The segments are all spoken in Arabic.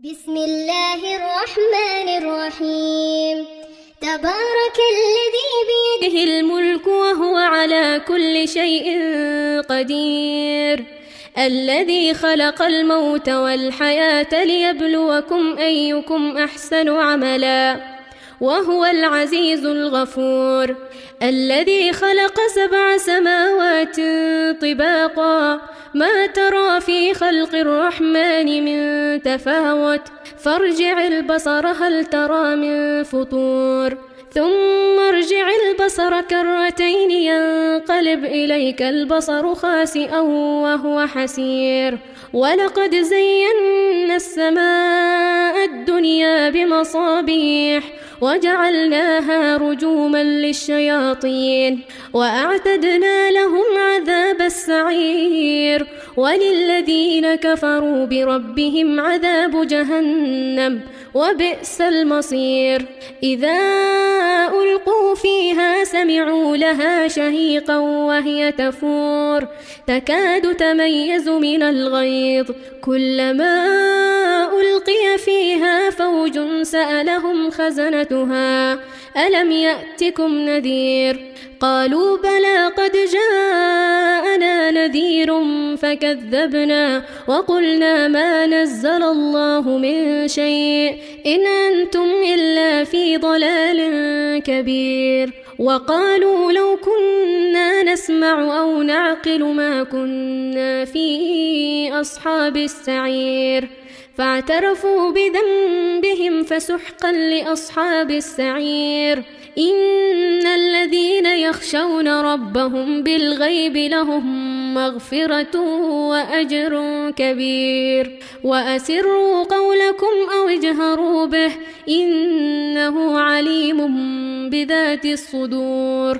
بسم الله الرحمن الرحيم. تبارك الذي بيده الملك وهو على كل شيء قدير، الذي خلق الموت والحياة ليبلوكم أيكم أحسن عملا، وهو العزيز الغفور، الذي خلق 7 سماوات طباقا، ما ترى في خلق الرحمن من تفاوت، فارجع البصر هل ترى من فطور، ثم ارجع البصر كرتين ينقلب إليك البصر خاسئا وهو حسير. ولقد زينا السماء الدنيا بمصابيح وجعلناها رجوما للشياطين وأعتدنا لهم عذاب السعير، وللذين كفروا بربهم عذاب جهنم وبئس المصير. إذا ألقوا فيها سمعوا لها شهيقا وهي تفور، تكاد تميز من الغيظ، كلما ألقي فيها فوج سألهم خزنتها ألم يأتكم نذير؟ قالوا بلى قد جاءنا نذير فكذبنا وقلنا ما نزل الله من شيء إن أنتم إلا في ضلال كبير. وقالوا لو كنا نسمع أو نعقل ما كنا في أصحاب السعير، فاعترفوا بذنبهم فسحقا لأصحاب السعير. إن الذين يخشون ربهم بالغيب لهم مغفرة وأجر كبير. وأسروا قولكم أو اجهروا به إنه عليم بذات الصدور.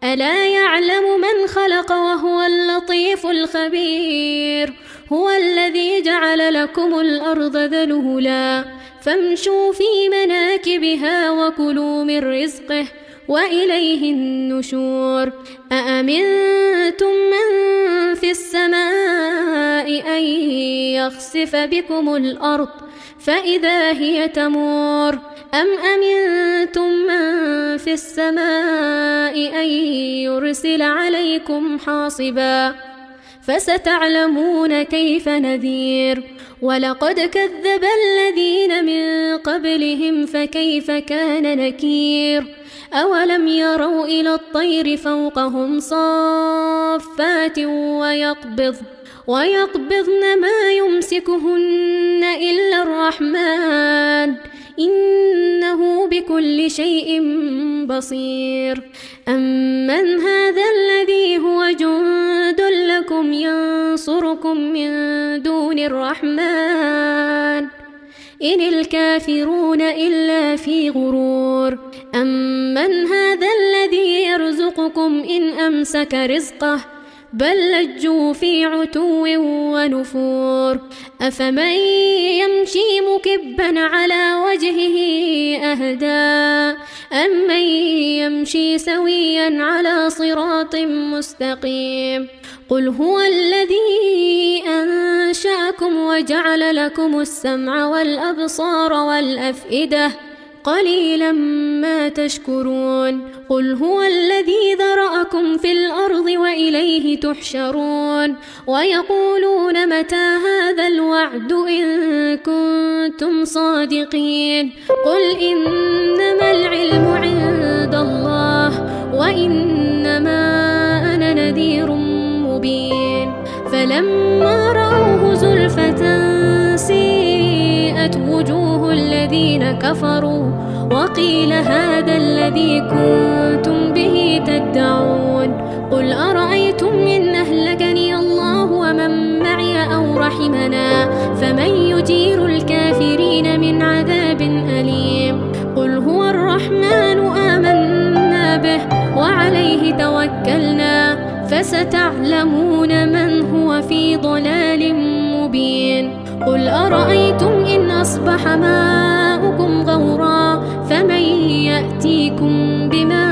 ألا يعلم من خلق وهو اللطيف الخبير. هو الذي جعل لكم الأرض ذلولا فامشوا في مناكبها وكلوا من رزقه وإليه النشور. أأمنتم من في السماء أن يخسف بكم الأرض فإذا هي تمور، أم أمنتم من في السماء أن يرسل عليكم حاصبا، فستعلمون كيف نذير. ولقد كذب الذين من قبلهم فكيف كان نكير. أولم يروا إلى الطير فوقهم صافات ويقبضن ما يمسكهن إلا الرحمن إنه بكل شيء بصير. أمن هذا الذي هو جند لكم ينصركم من دون الرحمن إن الكافرون إلا في غرور. أمن هذا الذي يرزقكم إن أمسك رزقه بل لجوا في عتو ونفور. أفمن يمشي مكبا على وجهه أهدى أمن يمشي سويا على صراط مستقيم. قل هو الذي أنشأكم وجعل لكم السمع والأبصار والأفئدة قليلا ما تشكرون. قل هو الذي ذرأكم في الأرض وإليه تحشرون. ويقولون متى هذا الوعد إن كنتم صادقين. قل إنما العلم عند الله وإنما أنا نذير مبين. فلما رأوه زلفة سيئت وجوه الذين كفروا وقيل هذا الذي كنتم به تدعون. قل أرأيتم إن أهلكني الله ومن معي أو رحمنا فمن يجير الكافرين من عذاب أليم. قل هو الرحمن آمنا به وعليه توكلنا فستعلمون من هو في ضلال مبين. قل أرأيتم إن أصبح ماؤكم غورا فمن يأتيكم بماء